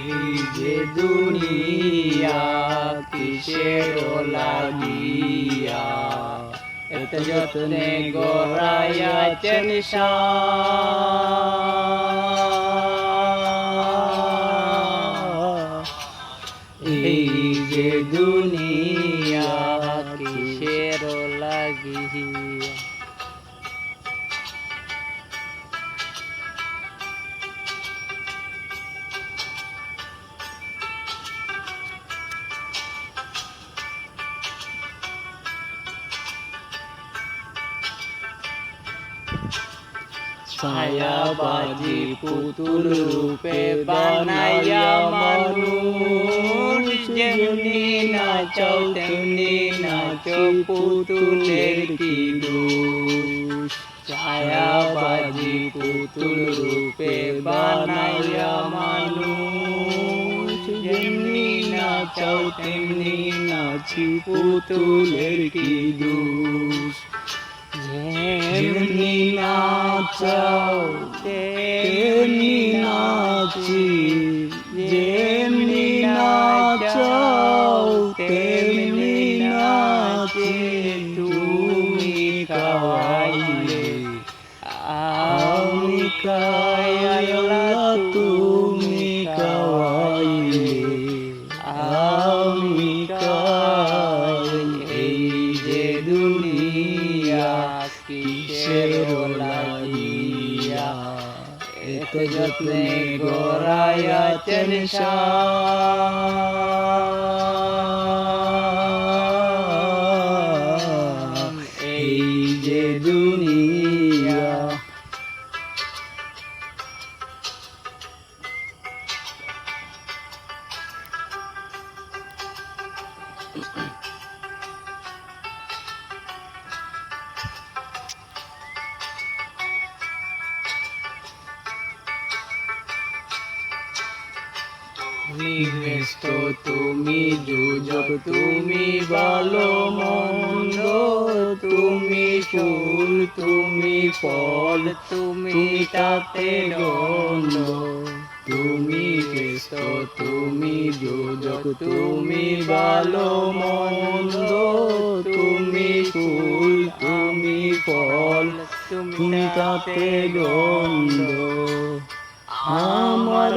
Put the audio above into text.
এই যে দুনিয়া কিসের লাগিয়া এত যত্নে গড়াইয়াছেন এই যে দুনিয়া কিসের লাগিয়া ছায়াবাজি পুতুল রূপে বানাইয়া মানুষ যেমনি নাচাও তেমনি নাচো পুতুলের কি দোষ ছায়াবাজি পুতুল রূপে বানাইয়া মানুষ যেমনি নাচাও তেমনি নাচি পুতুলের কি দোষ যেমনি নাচাও তেমনি নাচি যেমনি নাচাও তেমনি নাচি তুমি খাওয়াইলে আমি খাইলা তুমি খাওয়াইলে আমি খাই এই যে দুনিয়া কিসের লাগিয়া এত যত্নে গড়াইয়াছেন এই যে দুনিয়া তুমি ব্যস্ত তুমি যোজক তুমি ভালো মন্দ তুমি ফুল তুমি ফল তুমি তাতে দ্বন্দ্ব তুমি ব্যস্ত তুমি যোজক তুমি ভালো মন্দ তুমি ফুল তুমি ফল তুমি তাতে দ্বন্দ্ব আমার